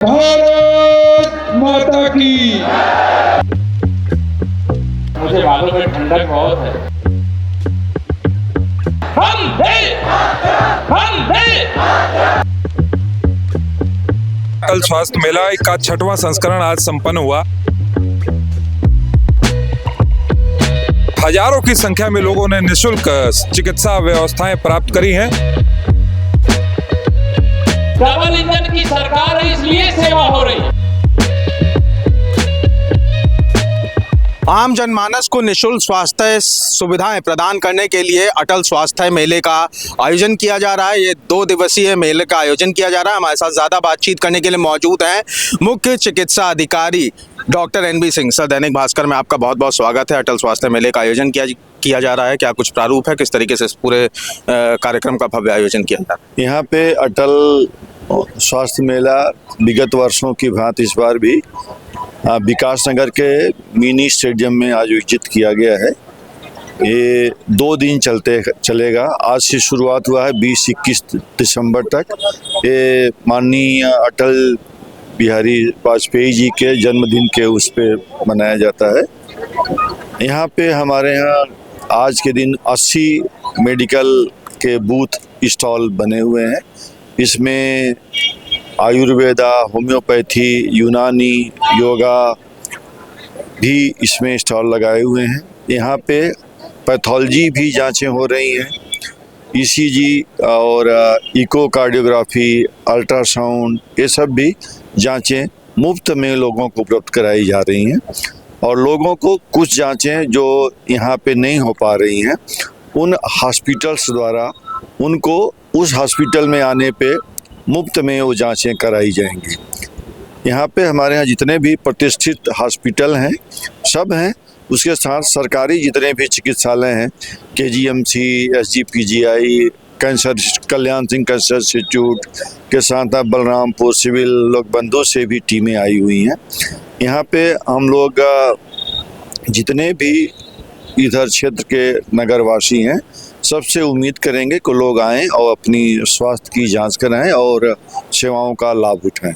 भारत माता की। मुझे बालों में ठंडक बहुत है। अटल स्वास्थ्य मेला का 6वां संस्करण आज संपन्न हुआ। हजारों की संख्या में लोगों ने निःशुल्क चिकित्सा व्यवस्थाएं प्राप्त करी हैं। डबल इंजन की सरकार है, इसलिए सेवा हो रही है। आम जनमानस को निःशुल्क स्वास्थ्य सुविधाएं प्रदान करने के लिए अटल स्वास्थ्य मेले का आयोजन किया जा रहा है। ये 2 दिवसीय मेले का आयोजन किया जा रहा है। हमारे साथ ज़्यादा बातचीत करने के लिए मौजूद हैं मुख्य चिकित्सा अधिकारी doctor NB Singh. Sir, Dainik Bhaskar में आपका बहुत बहुत स्वागत है। अटल स्वास्थ्य मेले का आयोजन किया जा रहा है, क्या कुछ प्रारूप है, किस तरीके से इस पूरे कार्यक्रम का भव्य आयोजन किया जा रहा है? यहाँ पे अटल स्वास्थ्य मेला विगत वर्षों की भांति इस बार भी विकास नगर के मिनी स्टेडियम में आयोजित किया गया है। ये 2 दिन चलेगा। आज से शुरुआत हुआ है 20-21 दिसंबर तक। ये माननीय अटल बिहारी वाजपेयी जी के जन्मदिन के उस पे मनाया जाता है। यहाँ पे हमारे यहाँ आज के दिन 80 मेडिकल के बूथ स्टॉल बने हुए हैं। इसमें आयुर्वेदा, होम्योपैथी, यूनानी, योगा भी इसमें स्टॉल लगाए हुए हैं। यहाँ पे पैथोलॉजी भी जांचें हो रही हैं। ECG और इकोकार्डियोग्राफी, अल्ट्रासाउंड, ये सब भी जांचें मुफ्त में लोगों को उपलब्ध कराई जा रही हैं। और लोगों को कुछ जांचें जो यहाँ पे नहीं हो पा रही हैं, उन हॉस्पिटल्स द्वारा उनको उस हॉस्पिटल में आने पे मुफ्त में वो जांचें कराई जाएंगी। यहाँ पे हमारे यहाँ जितने भी प्रतिष्ठित हॉस्पिटल हैं सब हैं, उसके साथ सरकारी जितने भी चिकित्सालय हैं, KGMC, SGPGI, cancer Kalyan Singh cancer institute के साथ बलरामपुर सिविल लोक बंधु से भी टीमें आई हुई हैं। यहाँ पे हम लोग जितने भी इधर क्षेत्र के नगरवासी हैं सबसे उम्मीद करेंगे कि लोग आएं और अपनी स्वास्थ्य की जांच कराएं और सेवाओं का लाभ उठाएं।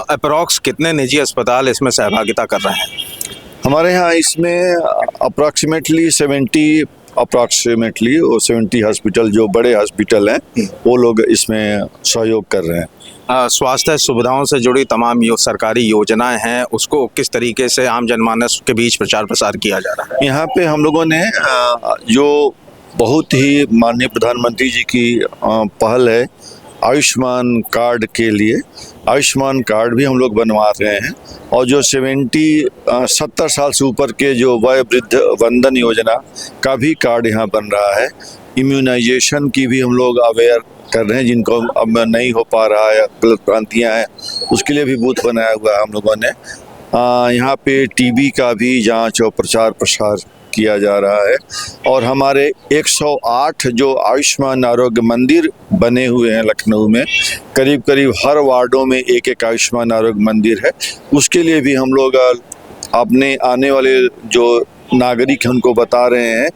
अप्रॉक्स कितने निजी अस्पताल इसमें सहभागिता कर रहे हैं? हमारे यहाँ इसमें अप्रॉक्सीमेटली 70 हॉस्पिटल जो बड़े हॉस्पिटल हैं वो लोग इसमें सहयोग कर रहे हैं। स्वास्थ्य सुविधाओं से जुड़ी तमाम सरकारी योजनाएं हैं, उसको किस तरीके से आम जनमानस के बीच प्रचार प्रसार किया जा रहा है? यहाँ पे हम लोगों ने जो बहुत ही माननीय प्रधानमंत्री जी की पहल है आयुष्मान कार्ड के लिए, आयुष्मान कार्ड भी हम लोग बनवा रहे हैं। और जो 70 साल से ऊपर के जो वयोवृद्ध वंदन योजना का भी कार्ड यहाँ बन रहा है। इम्यूनाइजेशन की भी हम लोग अवेयर कर रहे हैं, जिनको अब नहीं हो पा रहा है, गलत भ्रांतियाँ हैं, उसके लिए भी बूथ बनाया हुआ है हम लोगों ने। यहाँ पे TB का भी जांच और प्रचार प्रसार किया जा रहा है। और हमारे 108 जो आयुष्मान आरोग्य मंदिर बने हुए हैं लखनऊ में, करीब करीब हर वार्डों में एक आयुष्मान आरोग्य मंदिर है। उसके लिए भी हम लोग अपने आने वाले जो नागरिक हैं उनको बता रहे हैं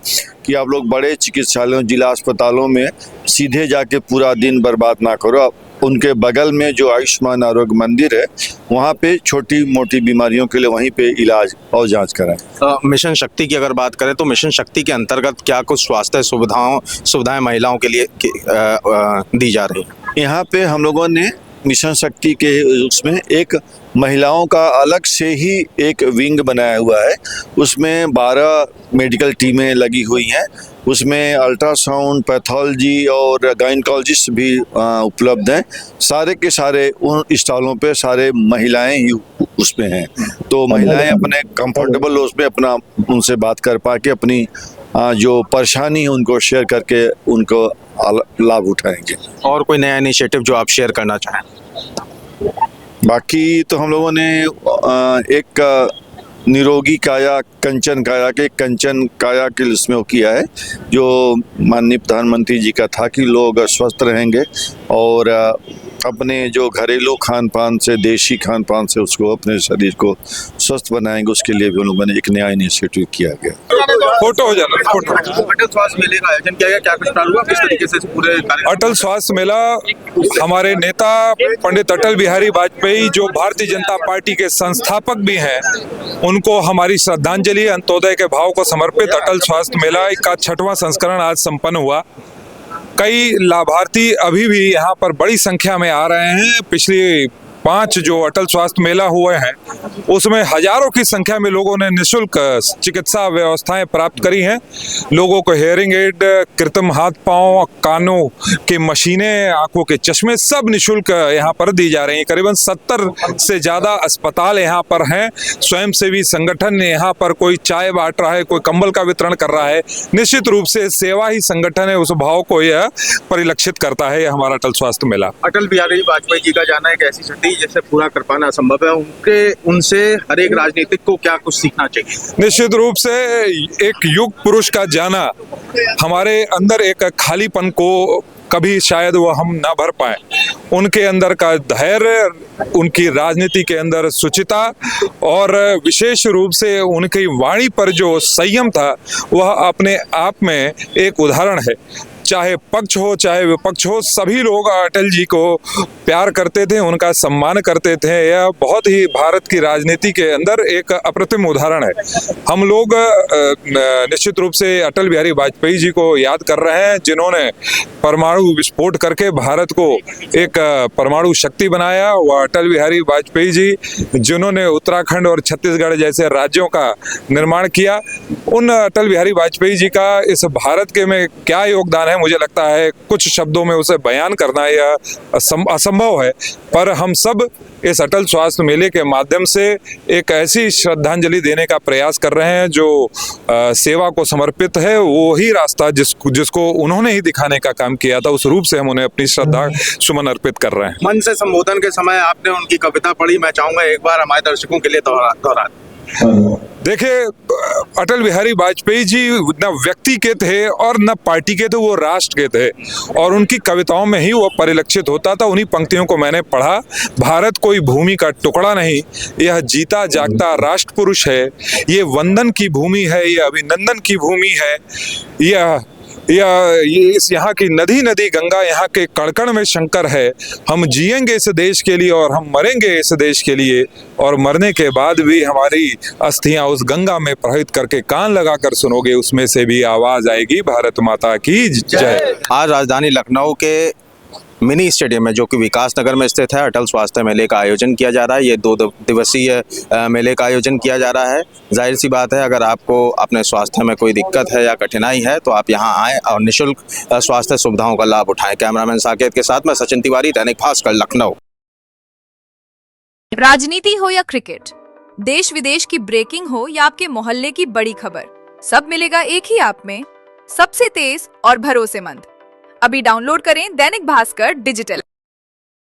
कि आप लोग बड़े चिकित्सालयों, जिला अस्पतालों में सीधे जाके पूरा दिन बर्बाद ना करो। उनके बगल में जो आयुष्मान आरोग्य मंदिर है वहाँ पे छोटी मोटी बीमारियों के लिए वहीं पे इलाज और जांच कराएं। मिशन शक्ति की अगर बात करें तो मिशन शक्ति के अंतर्गत क्या कुछ स्वास्थ्य सुविधाएं महिलाओं के लिए दी जा रही है? यहाँ पे हम लोगों ने मिशन शक्ति के उसमें एक महिलाओं का अलग से ही एक विंग बनाया हुआ है। उसमें 12 मेडिकल टीमें लगी हुई हैं। उसमें अल्ट्रासाउंड, पैथोलॉजी और गायनकोलॉजिस्ट भी उपलब्ध हैं। सारे के सारे उन स्टॉलों पे सारे महिलाएं ही उसमें हैं। तो महिलाएं अपने कंफर्टेबल उसमें अपना उनसे बात कर पा के अपनी जो परेशानी है उनको शेयर करके उनको लाभ उठाएंगे। और कोई नया इनिशिएटिव जो आप शेयर करना चाहें? बाकी तो हम लोगों ने एक निरोगी काया, कंचन काया के इसमें वो किया है, जो माननीय प्रधानमंत्री जी का था कि लोग स्वस्थ रहेंगे और अपने जो घरेलू खान पान से, देशी खान पान से उसको अपने शरीर को स्वस्थ बनाएंगे, उसके लिए भी उन लोगों ने एक नया इनिशिएटिव किया गया। फोटो हो जाना, फोटो। अटल स्वास्थ्य मेले का आयोजन किया गया, क्या कुछ हुआ, किस तरीके से पूरे अटल स्वास्थ्य मेला हमारे नेता पंडित अटल बिहारी वाजपेयी, जो भारतीय जनता पार्टी के संस्थापक भी हैं, उनको हमारी श्रद्धांजलि, अंत्योदय के भाव को समर्पित अटल स्वास्थ्य मेला का 6वां संस्करण आज संपन्न हुआ। कई लाभार्थी अभी भी यहाँ पर बड़ी संख्या में आ रहे हैं। पिछली 5 जो अटल स्वास्थ्य मेला हुए हैं उसमें हजारों की संख्या में लोगों ने निःशुल्क चिकित्सा व्यवस्थाएं प्राप्त करी हैं। लोगों को हेयरिंग एड, कृत्रिम हाथ पांव, कानों की मशीनें, आंखों के चश्मे सब निःशुल्क यहाँ पर दी जा रही हैं। करीबन 70 से ज़्यादा अस्पताल यहाँ पर हैं। स्वयंसेवी संगठन यहाँ पर कोई चाय बांट रहा है, कोई कंबल का वितरण कर रहा है। निश्चित रूप से सेवा ही संगठन है, उस भाव को यह परिलक्षित करता है यह हमारा अटल स्वास्थ्य मेला। अटल बिहारी वाजपेयी जी का जाना एक ऐसी छठी जैसे पूरा कर पाना असंभव है, उनसे हर एक राजनीतिक को क्या कुछ सीखना चाहिए? निश्चित रूप से एक युग पुरुष का जाना हमारे अंदर एक खालीपन को कभी शायद वो हम ना भर पाए। उनके अंदर का धैर्य, उनकी राजनीति के अंदर शुचिता और विशेष रूप से उनकी वाणी पर जो संयम था वह अपने आप में एक उदाहरण है। चाहे पक्ष हो चाहे विपक्ष हो, सभी लोग अटल जी को प्यार करते थे, उनका सम्मान करते थे। यह बहुत ही भारत की राजनीति के अंदर एक अप्रतिम उदाहरण है। हम लोग निश्चित रूप से अटल बिहारी वाजपेयी जी को याद कर रहे हैं, जिन्होंने परमाणु विस्फोट करके भारत को एक परमाणु शक्ति बनाया। वह अटल बिहारी वाजपेयी जी जिन्होंने उत्तराखंड और छत्तीसगढ़ जैसे राज्यों का निर्माण किया। उन अटल बिहारी वाजपेयी जी का इस भारत के में क्या योगदान है, मुझे लगता है कुछ शब्दों में उसे बयान करना यह असंभव है। पर हम सब इस अटल स्वास्थ्य मेले के माध्यम से एक ऐसी श्रद्धांजलि देने का प्रयास कर रहे हैं जो सेवा को समर्पित है। वो ही रास्ता जिसको उन्होंने ही दिखाने का काम किया था, उस रूप से हम उन्हें अपनी श्रद्धा सुमन अर्पित कर रहे हैं। मन से संबोधन के समय आपने उनकी कविता पढ़ी, मैं चाहूंगा एक बार हमारे दर्शकों के लिए दोहरा। देखिए, अटल बिहारी वाजपेयी जी न व्यक्ति के थे और न पार्टी के थे, वो राष्ट्र के थे और उनकी कविताओं में ही वो परिलक्षित होता था। उन्हीं पंक्तियों को मैंने पढ़ा। भारत कोई भूमि का टुकड़ा नहीं, यह जीता जागता राष्ट्र पुरुष है। ये वंदन की भूमि है, ये अभिनंदन की भूमि है। इस यहाँ की नदी नदी गंगा, यहाँ के कण में शंकर है। हम जिएंगे इस देश के लिए और हम मरेंगे इस देश के लिए, और मरने के बाद भी हमारी अस्थियां उस गंगा में प्रवाहित करके कान लगाकर सुनोगे, उसमें से भी आवाज आएगी भारत माता की जय। आज राजधानी लखनऊ के मिनी स्टेडियम में, जो कि विकास नगर में स्थित है, अटल स्वास्थ्य मेले का आयोजन किया जा रहा है। ये 2 दिवसीय मेले का आयोजन किया जा रहा है। जाहिर सी बात है, अगर आपको अपने स्वास्थ्य में कोई दिक्कत है या कठिनाई है तो आप यहाँ आएँ और निःशुल्क स्वास्थ्य सुविधाओं का लाभ उठाएं। कैमरामैन साकेत के साथ मैं सचिन तिवारी, दैनिक भास्कर, लखनऊ। राजनीति हो या क्रिकेट, देश विदेश की ब्रेकिंग हो या आपके मोहल्ले की बड़ी खबर, सब मिलेगा एक ही ऐप में, सबसे तेज और भरोसेमंद। अभी डाउनलोड करें दैनिक भास्कर डिजिटल।